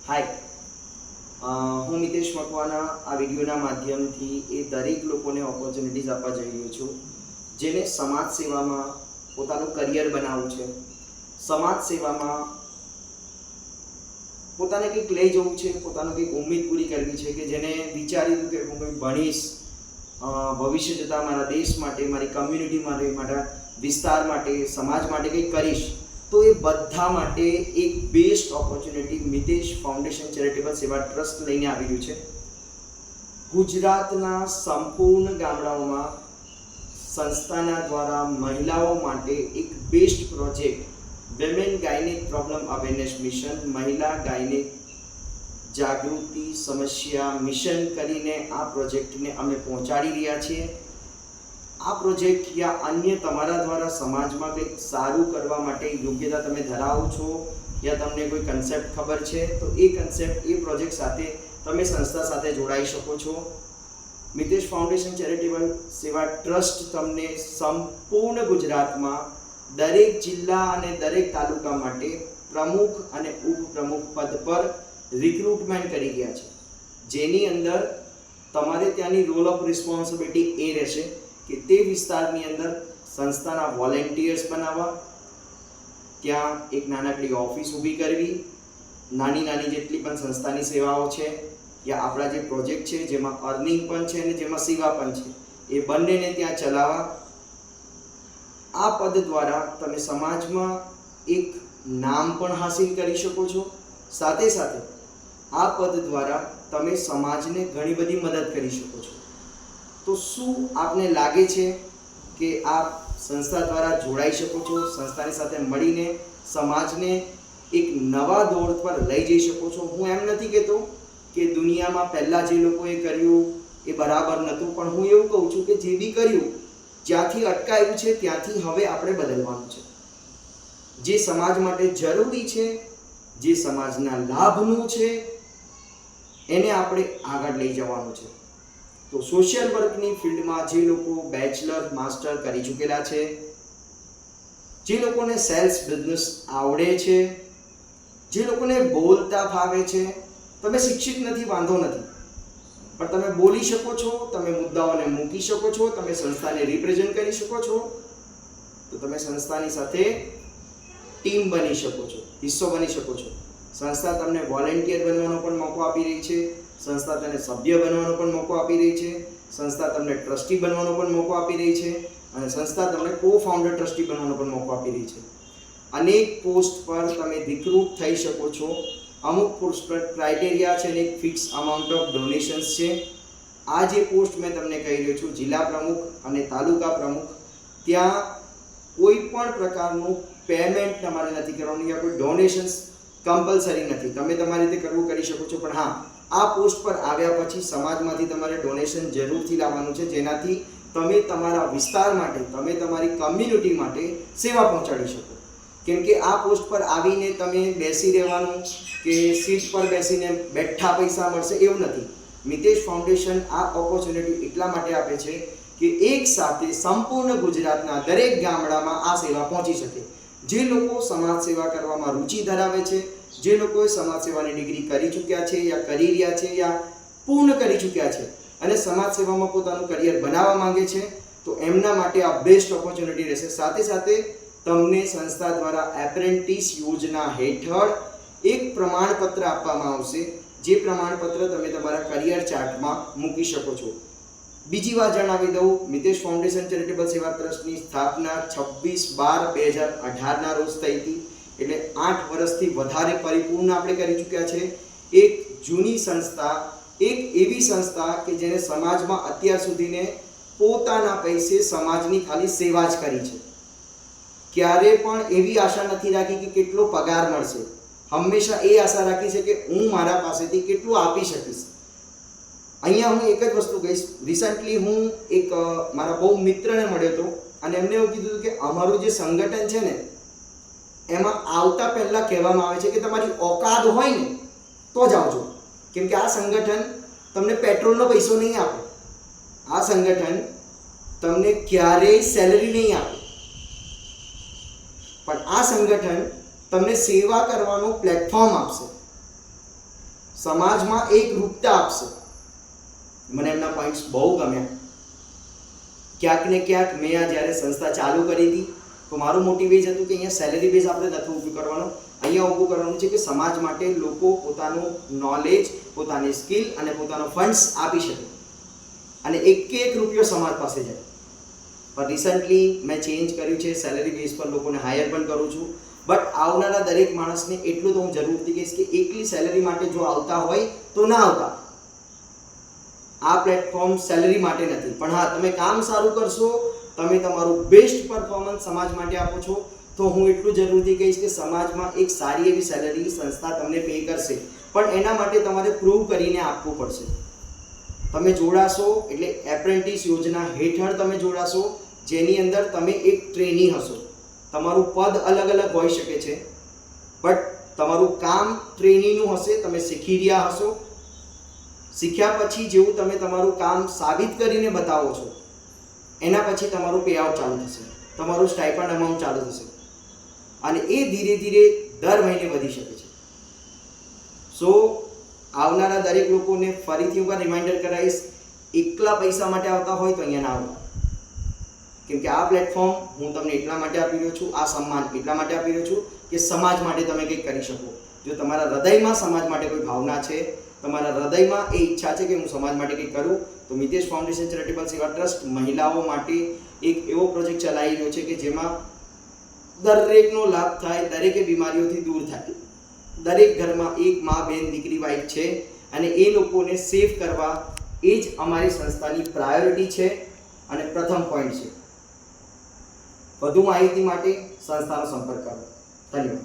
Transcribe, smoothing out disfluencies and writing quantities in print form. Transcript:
હાય, હું મિતેશ મકવાના આ વિડીયોના માધ્યમથી એ દરેક લોકોને ઓપોર્ચ્યુનિટીઝ આપવા જઈ રહ્યો છું જેને સમાજ સેવામાં પોતાનું કરિયર બનાવવું છે, સમાજ સેવામાં પોતાને કંઈક લઈ જવું છે, પોતાનું કંઈક ઉમ્મીદ પૂરી કરવી છે કે જેને વિચાર્યું કે હું કંઈક ભણીશ, ભવિષ્ય જતાં મારા દેશ માટે, મારી કમ્યુનિટી માટે, મારા વિસ્તાર માટે, સમાજ માટે કંઈક કરીશ, તો એ બધા માટે એક best opportunity Mitesh foundation charitable સેવા ટ્રસ્ટ લઈને આવી રહ્યું છે. ગુજરાતના સંપૂર્ણ ગામડાઓમાં સંસ્થાના દ્વારા મહિલાઓ માટે એક best project women gynaec problem awareness mission, મહિલા ગાયનેક જાગૃતિ સમસ્યા મિશન કરીને આ પ્રોજેક્ટને અમે પહોંચાડી રહ્યા છીએ. આ પ્રોજેક્ટ યા અન્ય તમારા દ્વારા સમાજમાં કંઈક સારું કરવા માટે યોગ્યતા તમે ધરાવો છો યા તમને કોઈ કન્સેપ્ટ ખબર છે તો એ કન્સેપ્ટ એ પ્રોજેક્ટ સાથે તમે સંસ્થા સાથે જોડાઈ શકો છો. મિતેશ ફાઉન્ડેશન ચેરિટેબલ સેવા ટ્રસ્ટ તમને સંપૂર્ણ ગુજરાતમાં દરેક જિલ્લા અને દરેક તાલુકા માટે પ્રમુખ અને ઉપપ્રમુખ પદ પર રિક્રુટમેન્ટ કરી રહ્યા છે, જેની અંદર તમારે ત્યાંની રોલ ઓફ રિસ્પોન્સિબિલિટી એ રહેશે કે તે વિસ્તારની અંદર સંસ્થાના વોલેન્ટિયર્સ બનાવવા, ત્યાં એક નાનકડી ઓફિસ ઊભી કરવી, નાની નાની જેટલી પણ સંસ્થાની સેવાઓ છે યા આપણા જે પ્રોજેક્ટ છે જેમાં અર્નિંગ પણ છે અને જેમાં સેવા પણ છે એ બંનેને ત્યાં ચલાવવા. આ પદ દ્વારા તમે સમાજમાં એક નામ પણ હાસિલ કરી શકો છો, સાથે સાથે આ પદ દ્વારા તમે સમાજને ઘણી બધી મદદ કરી શકો છો. તો શું આપને લાગે છે કે આપ સંસ્થા દ્વારા જોડાઈ શકો છો, સંસ્થાની સાથે મળીને સમાજને એક નવા દોર પર લઈ જઈ શકો છો? હું એમ નથી કહેતો કે દુનિયામાં પહેલાં જે લોકોએ કર્યું એ બરાબર નહોતું, પણ હું એવું કહું છું કે જે બી કર્યું, જ્યાંથી અટકાયું છે ત્યાંથી હવે આપણે બદલવાનું છે. જે સમાજ માટે જરૂરી છે, જે સમાજના લાભનું છે, એને આપણે આગળ લઈ જવાનું છે. તો સોશિયલ વર્કની ફિલ્ડમાં જે લોકો બેચલર માસ્ટર કરી ચૂકેલા છે, જે લોકોને સેલ્સ બિઝનેસ આવડે છે, જે લોકોને બોલતા ફાવે છે, તમે શિક્ષિત નથી વાંધો નથી, પણ તમે બોલી શકો છો, તમે મુદ્દાઓને મૂકી શકો છો, તમે સંસ્થાને રિપ્રેઝન્ટ કરી શકો છો, તો તમે સંસ્થાની સાથે ટીમ બની શકો છો, હિસ્સો બની શકો છો. સંસ્થા તમને વોલેન્ટિયર બનવાનો પણ મોકો આપી રહી છે, સંસ્થા તમને સભ્ય બનવાનો પણ મોકો આપી રહી છે, સંસ્થા તમને ટ્રસ્ટી બનવાનો પણ મોકો આપી રહી છે અને સંસ્થા તમને કો ફાઉન્ડર ટ્રસ્ટી બનવાનો પણ મોકો આપી રહી છે. અનેક પોસ્ટ પર તમે રિક્રુટ થઈ શકો છો. અમુક પોસ્ટ પર ક્રાઇટેરિયા છે અને એક ફિક્સ અમાઉન્ટ ઓફ ડોનેશન્સ છે. આ જે પોસ્ટ મેં તમને કહી રહ્યો છું, જિલ્લા પ્રમુખ અને તાલુકા પ્રમુખ, ત્યાં કોઈ પણ પ્રકારનું પેમેન્ટ તમારે નથી કરવાનું યા કોઈ ડોનેશન્સ કમ્પલસરી નથી. તમે તમારી રીતે કરવું કરી શકો છો, પણ હા, આ પોસ્ટ પર આવ્યા પછી સમાજમાંથી તમારે ડોનેશન જરૂરથી લાવવાનું છે, જેનાથી તમે તમારા વિસ્તાર માટે, તમે તમારી કમ્યુનિટી માટે સેવા પહોંચાડી શકો. કેમ કે આ પોસ્ટ પર આવીને તમે બેસી રહેવાનું કે સીટ પર બેસીને બેઠા પૈસા મળશે એવું નથી. મિતેશ ફાઉન્ડેશન આ ઓપોર્ચ્યુનિટી એટલા માટે આપે છે કે એક સાથે સંપૂર્ણ ગુજરાતના દરેક ગામડામાં આ સેવા પહોંચી શકે. જે લોકો સમાજ સેવા કરવામાં રુચિ ધરાવે છે, જે લોકોએ સમાજ સેવાની ડિગ્રી કરી ચૂક્યા છે યા કરી રહ્યા છે યા પૂર્ણ કરી ચૂક્યા છે અને સમાજ સેવામાં પોતાનું કરિયર બનાવવા માંગે છે, તો એમના માટે આ બેસ્ટ ઓપોર્ચ્યુનિટી રહેશે. સાથે સાથે તમને સંસ્થા દ્વારા એપ્રેન્ટિસ યોજના હેઠળ એક પ્રમાણપત્ર આપવામાં આવશે, જે પ્રમાણપત્ર તમે તમારા કરિયર ચાર્ટમાં મૂકી શકો છો. બીજી વાત જણાવી દઉં, મિતેશ ફાઉન્ડેશન ચેરિટેબલ સેવા ટ્રસ્ટની સ્થાપના 26/12/2018 રોજ થઈ હતી, એટલે 8 વર્ષથી વધારે પરિપૂર્ણ આપણે કરી ચૂક્યા છે. એક જૂની સંસ્થા, એક એવી સંસ્થા કે જેને સમાજમાં અત્યાર સુધીને પોતાના પૈસે સમાજની ખાલી સેવા જ કરી છે. ક્યારે પણ એવી આશા નથી રાખી કે કેટલો પગાર મળશે, હંમેશા એ આશા રાખી છે કે હું મારા પાસેથી કેટલું આપી શકીશ. અહીંયા હું એક જ વસ્તુ કહીશ. રિસન્ટલી હું એક મારા બહુ મિત્રને મળ્યો હતો અને એમને એવું કીધું કે અમારું જે સંગઠન છે ને, એમાં આવતા પહેલાં કહેવામાં આવે છે કે તમારી ઓકાત હોય ને તો જ આવજો, કેમ કે આ સંગઠન તમને પેટ્રોલનો પૈસો નહીં આપે, આ સંગઠન તમને ક્યારેય સેલરી નહીં આપે, પણ આ સંગઠન તમને સેવા કરવાનું પ્લેટફોર્મ આપશે. સમાજમાં એક રૂપતા આપશે. મને એમના પોઈન્ટ્સ બહુ ગમ્યા. ક્યાંક ને ક્યાંક મેં આ જ્યારે સંસ્થા ચાલુ કરી હતી તો મારું મોટિવ એ જ હતું કે અહીંયા સેલેરી બેઝ આપણે નથી ઊભું કરવાનો, અહીંયા ઊભું કરવાનું છે કે સમાજ માટે લોકો પોતાનું નોલેજ, પોતાની સ્કિલ અને પોતાનો ફંડ્સ આપી શકે અને એક રૂપિયો સમાજ પાસે જાય. પણ રિસન્ટલી મેં ચેન્જ કર્યું છે, સેલેરી બેઝ પર લોકોને હાયર પણ કરું છું. બટ આવનારા દરેક માણસને એટલું તો હું જરૂરથી કહીશ કે એકલી સેલેરી માટે જો આવતા હોય તો ના આવતા. આ પ્લેટફોર્મ સેલેરી માટે નથી, પણ હા, તમે કામ સારું કરશો, તમે તમારું બેસ્ટ પરફોર્મન્સ સમાજ માટે આપો છો તો હું એટલું જરૂરથી કહીશ કે સમાજમાં એક સારી એવી સેલેરી સંસ્થા તમને પે કરશે. પણ એના માટે તમારે પ્રૂવ કરીને આપવું પડશે. તમે જોડાશો એટલે એપ્રેન્ટિસ યોજના હેઠળ તમે જોડાશો, જેની અંદર તમે એક ટ્રેની હશો. તમારું પદ અલગ અલગ હોઈ શકે છે, બટ તમારું કામ ટ્રેનીનું હશે. તમે શીખી રહ્યા હશો. શીખ્યા પછી જેવું તમે તમારું કામ સાબિત કરીને બતાવો છો, એના પછી તમારું પે આઉટ ચાલુ થશે, તમારું સ્ટાઇપન્ડ અમાઉન્ટ ચાલુ થશે અને એ ધીરે ધીરે દર મહિને વધી શકે છે. સો આવનારા દરેક લોકોને ફરીથી હું રિમાઇન્ડર કરાવીશ, એકલા પૈસા માટે આવતા હોય તો અહીંયા ના આવતા. કેમ કે આ પ્લેટફોર્મ હું તમને એટલા માટે આપી રહ્યો છું, આ સન્માન એટલા માટે આપી રહ્યો છું કે સમાજ માટે તમે કંઈક કરી શકો. જો તમારા હૃદયમાં સમાજ માટે કોઈ ભાવના છે, તમારા હૃદયમાં એ ઈચ્છા છે કે હું સમાજ માટે કંઈક કરું, તો મિતેશ ફાઉન્ડેશન ચેરિટેબલ સેવા ટ્રસ્ટ મહિલાઓ માટે એક એવો પ્રોજેક્ટ ચલાવી રહ્યો છે કે જેમાં દરેકનો લાભ થાય, દરેકે બીમારીઓથી દૂર થાય. દરેક ઘરમાં એક મા, બેન, દીકરી, વાઇફ છે અને એ લોકોને સેફ કરવા એ જ અમારી સંસ્થાની પ્રાયોરિટી છે અને પ્રથમ પોઈન્ટ છે. વધુ માહિતી માટે સંસ્થાનો સંપર્ક કરો. ધન્યવાદ.